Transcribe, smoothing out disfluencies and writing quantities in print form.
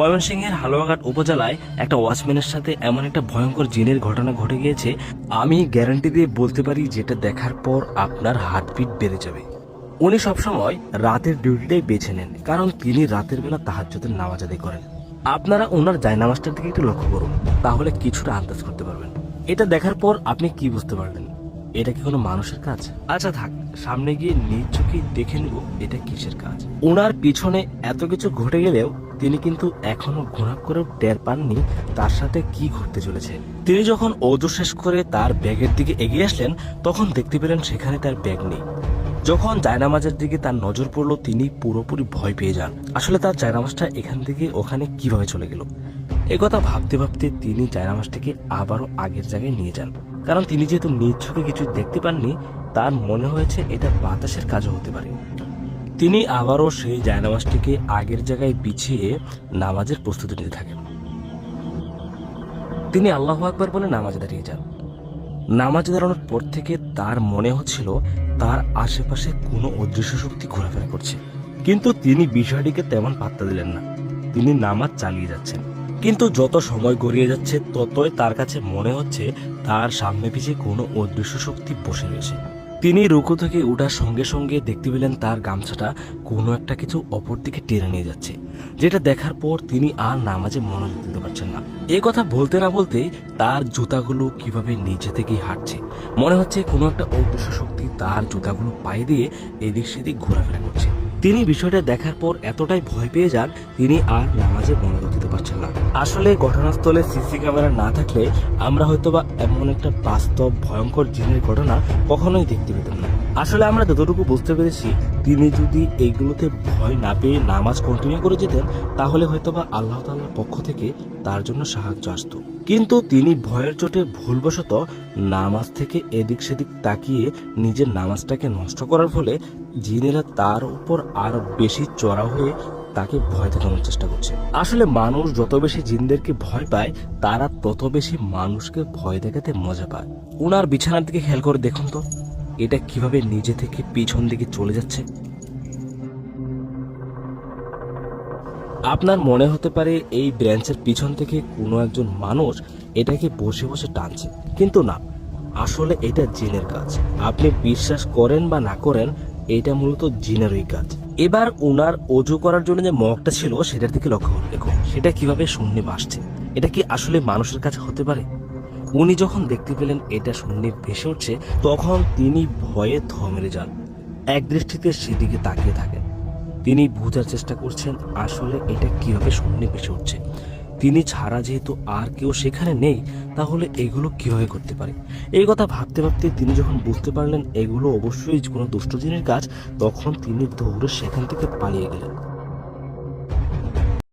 ময়মনসিংহের হালুয়াঘাট উপজেলায় একটা ওয়াচম্যানের সাথে এমন একটা ভয়ঙ্কর জিনের ঘটনা ঘটে গিয়েছে, আমি গ্যারান্টি দিয়ে বলতে পারি যেটা দেখার পর আপনার হার্টবিট বেড়ে যাবে। উনি সবসময় রাতের ডিউটিটাই বেছে নেন, কারণ তিনি রাতের বেলা তাহাজ্জুদের নামাজ আদায় করেন। আপনারা ওনার জায়নামাজটার দিকে একটু লক্ষ্য করুন, তাহলে কিছুটা আন্দাজ করতে পারবেন। এটা দেখার পর আপনি কি বুঝতে পারবেন? এটা কি কোনো মানুষের কাজ? আচ্ছা থাক, সামনে গিয়ে নিজ চোখে দেখে নিব এটা কিসের কাজ। ওনার পিছনে এত কিছু ঘটে গেলেও তিনি কিন্তু এখনো ঘোরাপ করেও টের পাননি তার সাথে কি ঘটতে চলেছে। তিনি যখন ওযু শেষ করে তার ব্যাগের দিকে এগিয়ে আসলেন, তখন দেখতে পেলেন সেখানে তার ব্যাগ নেই। যখন জায়নামাজের দিকে তার নজর পড়লো, তিনি পুরোপুরি ভয় পেয়ে যান। আসলে তার জায়নামাজটা এখান থেকে ওখানে কিভাবে চলে গেল? একথা ভাবতে ভাবতে তিনি জায়নামাজটাকে আবারও আগের জায়গায় নিয়ে যান, কারণ তিনি যেহেতু নিজ চোখে কিছু দেখতে পাননি, তার মনে হয়েছে এটা বাতাসের কাজও হতে পারে। তিনি আবারও সেই জায়নামাজটিকে আগের জায়গায় বিছিয়ে নামাজের প্রস্তুতি নিতে থাকেন। তিনি আল্লাহু আকবার বলে নামাজে দাঁড়িয়ে যান। নামাজে দাঁড়ানোর পর থেকে তার মনে হচ্ছিল তার আশেপাশে কোনো অদৃশ্য শক্তি ঘোরাফেরা করছে, কিন্তু তিনি বিষয়টিকে তেমন পাত্তা দিলেন না। তিনি নামাজ চালিয়ে যাচ্ছেন, কিন্তু যত সময় গড়িয়ে যাচ্ছে ততই তার কাছে মনে হচ্ছে তার সামনে পিছিয়ে কোনো অদৃশ্য শক্তি বসে রয়েছে। তিনি রুকু থেকে উঠার সঙ্গে সঙ্গে দেখতে পেলেন তার গামছাটা কোনো একটা কিছু অপর দিকে টেনে নিয়ে যাচ্ছে, যেটা দেখার পর তিনি আর নামাজে মনোযোগ দিতে পারছেন না। এই কথা বলতে না বলতেই তার জুতাগুলো কিভাবে নিচে থেকে হাঁটছে, মনে হচ্ছে কোনো একটা অদৃশ্য শক্তি তার জুতাগুলো পায়ে দিয়ে এদিক সেদিক ঘোরাফেরা করছে। তিনি বিষয়টা দেখার পর এতটাই ভয় পেয়ে যান, তিনি আর নামাজে মনোযোগ দিতে পারছেন না। আসলে ঘটনাস্থলে সিসি ক্যামেরা না থাকলে আমরা হয়তোবা এমন একটা বাস্তব ভয়ঙ্কর জিনের ঘটনা কখনোই দেখতে পেতাম না। আসলে আমরা যতটুকু বুঝতে পেরেছি, তিনি যদি এইগুলোতে ভয় না পেয়ে নামাজ কন্টিনিউ করে যেতেন, তাহলে হয়তোবা আল্লাহ তাআলার পক্ষ থেকে তার জন্য সাহায্য আসতো। কিন্তু তিনি ভয়ের চোটে ভুলবশত নামাজ থেকে এদিক সেদিক তাকিয়ে নিজের নামাজটাকে নষ্ট করার ফলে জিনেরা তার উপর আরো বেশি চড়া হয়ে তাকে ভয় দেখানোর চেষ্টা করছে। আসলে মানুষ যত বেশি জিনদেরকে ভয় পায়, তারা তত বেশি মানুষকে ভয় দেখাতে মজা পায়। উনার বিছানার দিকে খেয়াল করে দেখুন তো, এটা কিভাবে নিজে থেকে পিছন দিকে চলে যাচ্ছে। আপনার মনে হতে পারে এই ব্রাঞ্চের পিছন থেকে কোনো একজন মানুষ এটাকে বসে বসে টানছে, কিন্তু না, আসলে এটা জিনের কাজ। আপনি বিশ্বাস করেন বা না করেন, এটা মূলত জিনেরই কাজ। এবার উনার অজু করার জন্য যে মগটা ছিল সেটার দিকে লক্ষ্য করে দেখুন, সেটা কিভাবে শূন্যে ভাসছে। এটা কি আসলে মানুষের কাছে হতে পারে? উনি যখন দেখতে পেলেন এটা শূন্যে ভেসে উঠছে, তখন তিনি ভয়ে থ মেরে যান। এক দৃষ্টিতে সেদিকে তাকিয়ে থাকেন। তিনি বোঝার চেষ্টা করছেন আসলে এটা কিভাবে শূন্যে ভেসে উঠছে। তিনি ছাড়া যেহেতু আর কেউ সেখানে নেই, তাহলে এগুলো কিভাবে করতে পারে? এই কথা ভাবতে ভাবতে তিনি যখন বুঝতে পারলেন এগুলো অবশ্যই কোনো দুষ্ট জিনের কাজ, তখন তিনি দৌড়ে সেখান থেকে পালিয়ে গেলেন।